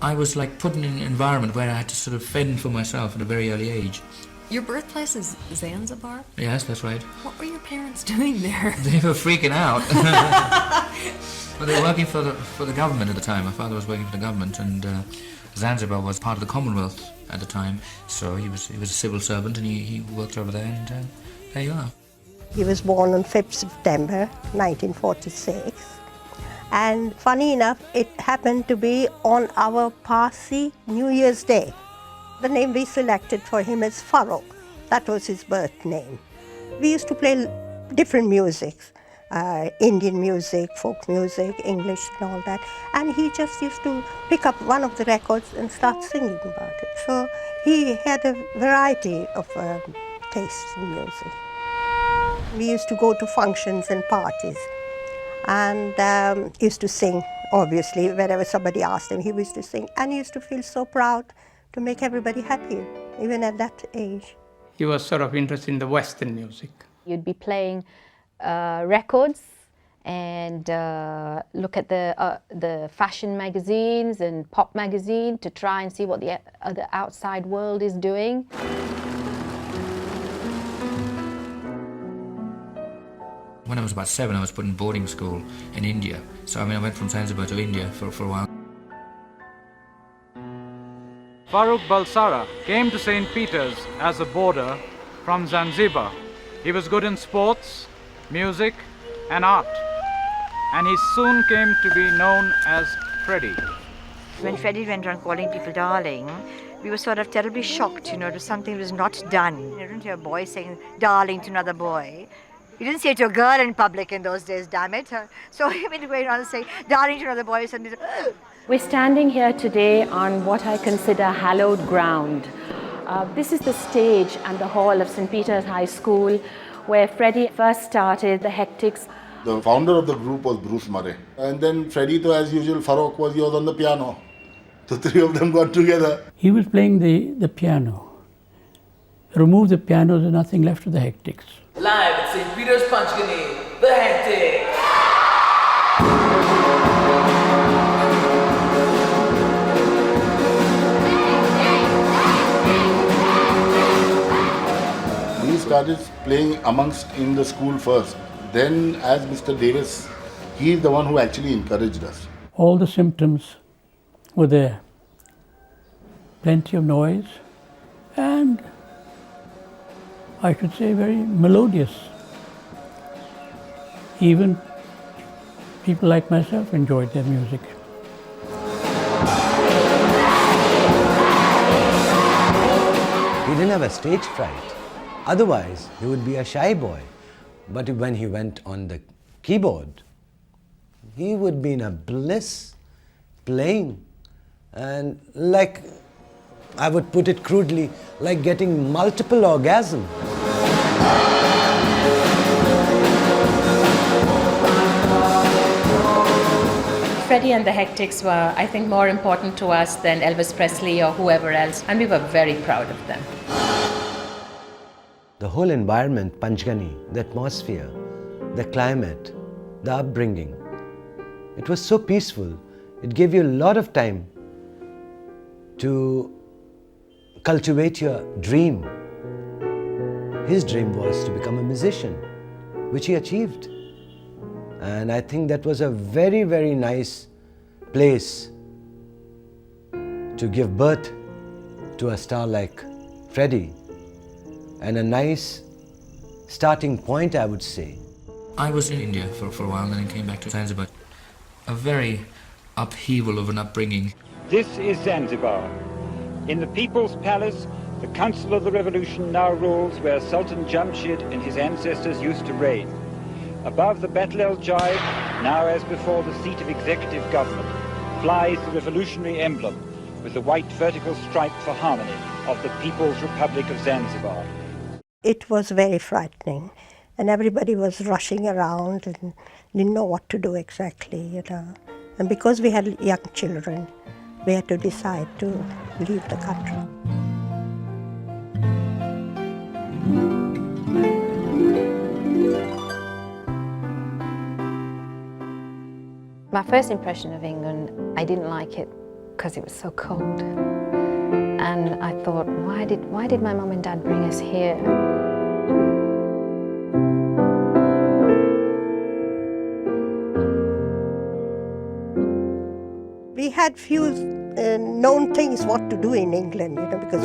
I was like put in an environment where I had to sort of fend for myself at a very early age. Your birthplace is Zanzibar? Yes, that's right. What were your parents doing there? They were freaking out. But they were working for the government at the time. My father was working for the government, and Zanzibar was part of the Commonwealth at the time. So he was a civil servant, and he worked over there, and there you are. He was born on 5th September 1946. And funny enough, it happened to be on our Parsi New Year's Day. The name we selected for him is Farouk. That was his birth name. We used to play different musics, Indian music, folk music, English and all that. And he just used to pick up one of the records and start singing about it. So he had a variety of tastes in music. We used to go to functions and parties and used to sing, obviously. Whenever somebody asked him, he used to sing. And he used to feel so proud to make everybody happy, even at that age. He was sort of interested in the Western music. You'd be playing records and look at the fashion magazines and pop magazine to try and see what the outside world is doing. When I was about 7, I was put in boarding school in India. So I went from Zanzibar to India for a while. Farooq Balsara came to St. Peter's as a boarder from Zanzibar. He was good in sports, music and art, and he soon came to be known as Freddie. When Freddie went around calling people darling, we were sort of terribly shocked, it was something that was not done. You didn't hear a boy saying darling to another boy. You didn't say it to a girl in public in those days, damn it. So he went around and say darling to another boy, suddenly. We're standing here today on what I consider hallowed ground. This is the stage and the hall of St. Peter's High School where Freddie first started the Hectics. The founder of the group was Bruce Murray. And then Freddie, as usual, Farouk was on the piano. The three of them got together. He was playing the piano. Remove the piano, there's nothing left of the Hectics. Live at St. Peter's Panchgani, the Hectics. We started playing amongst in the school first. Then as Mr. Davis, he's the one who actually encouraged us. All the symptoms were there. Plenty of noise and I should say very melodious. Even people like myself enjoyed their music. He didn't have a stage fright. Otherwise, he would be a shy boy. But when he went on the keyboard, he would be in a bliss playing. And like, I would put it crudely, like getting multiple orgasms. Freddie and the Hectics were, I think, more important to us than Elvis Presley or whoever else, and we were very proud of them. The whole environment, Panchgani, the atmosphere, the climate, the upbringing, it was so peaceful. It gave you a lot of time to cultivate your dream. His dream was to become a musician, which he achieved. And I think that was a very, very nice place to give birth to a star like Freddie, and a nice starting point, I would say. I was in India for a while and then came back to Zanzibar. A very upheaval of an upbringing. This is Zanzibar. In the People's Palace, the Council of the Revolution now rules where Sultan Jamshid and his ancestors used to reign. Above the Battle El Jai, now as before the seat of executive government, flies the revolutionary emblem with the white vertical stripe for harmony of the People's Republic of Zanzibar. It was very frightening, and everybody was rushing around and didn't know what to do exactly, And because we had young children, we had to decide to leave the country. My first impression of England, I didn't like it because it was so cold. And I thought, why did my mum and dad bring us here? We had few known things what to do in England, because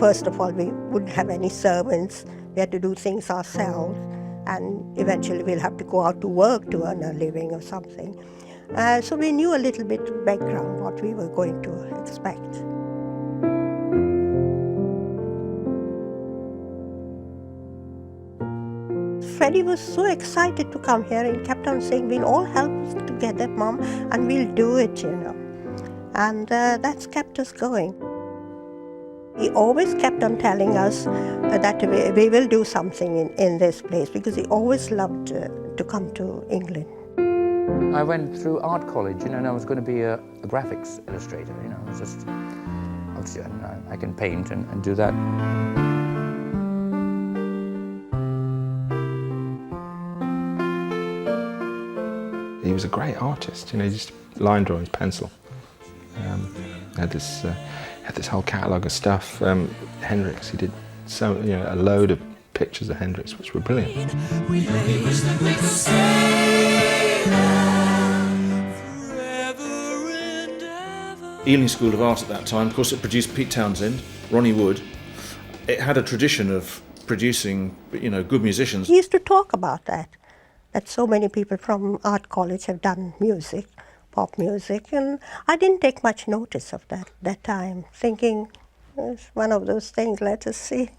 first of all, we wouldn't have any servants. We had to do things ourselves, and eventually we'll have to go out to work to earn a living or something. So we knew a little bit of background, what we were going to expect. Freddie was so excited to come here and kept on saying, we'll all help together, Mom, and we'll do it, And that's kept us going. He always kept on telling us that we will do something in this place, because he always loved to come to England. I went through art college, and I was going to be a graphics illustrator. I was just, obviously, I can paint and do that. He was a great artist, just line drawings, pencil. Had this whole catalogue of stuff. Hendrix, he did a load of pictures of Hendrix, which were brilliant. Ealing School of Art at that time, of course, it produced Pete Townsend, Ronnie Wood. It had a tradition of producing, good musicians. He used to talk about that so many people from art college have done music, pop music, and I didn't take much notice of that time, thinking it's one of those things, let us see.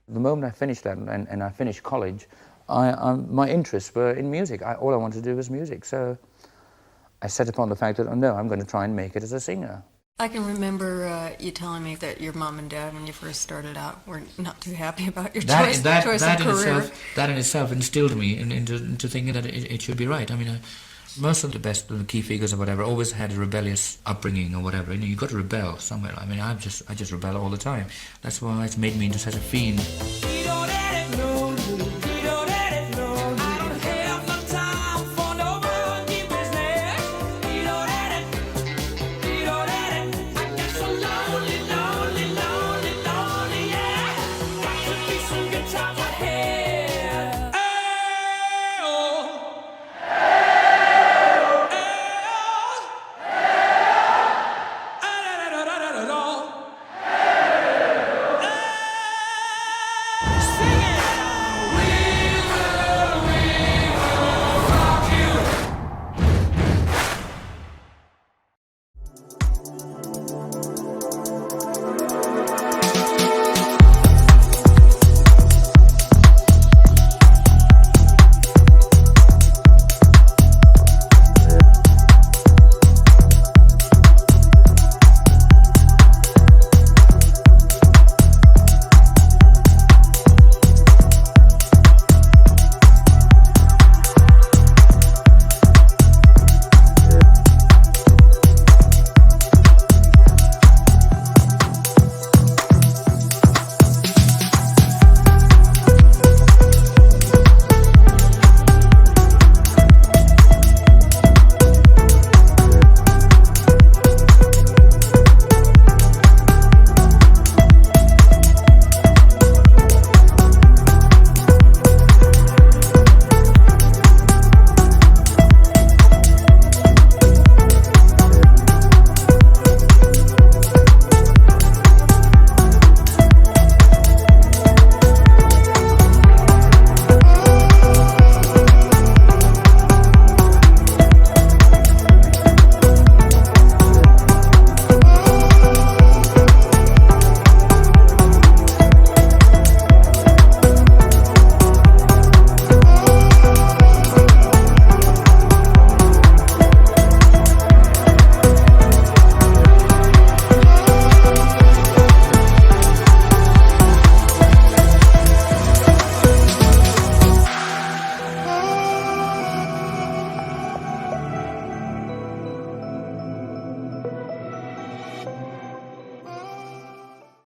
The moment I finished that and I finished college, my interests were in music. All I wanted to do was music, so I set upon the fact that, no, I'm going to try and make it as a singer. I can remember you telling me that your mom and dad, when you first started out, were not too happy about your choice of career. That in itself instilled me into thinking that it should be right. Most of the best key figures or whatever always had a rebellious upbringing or whatever. You got to rebel somewhere. I just rebel all the time. That's why it's made me into such a fiend.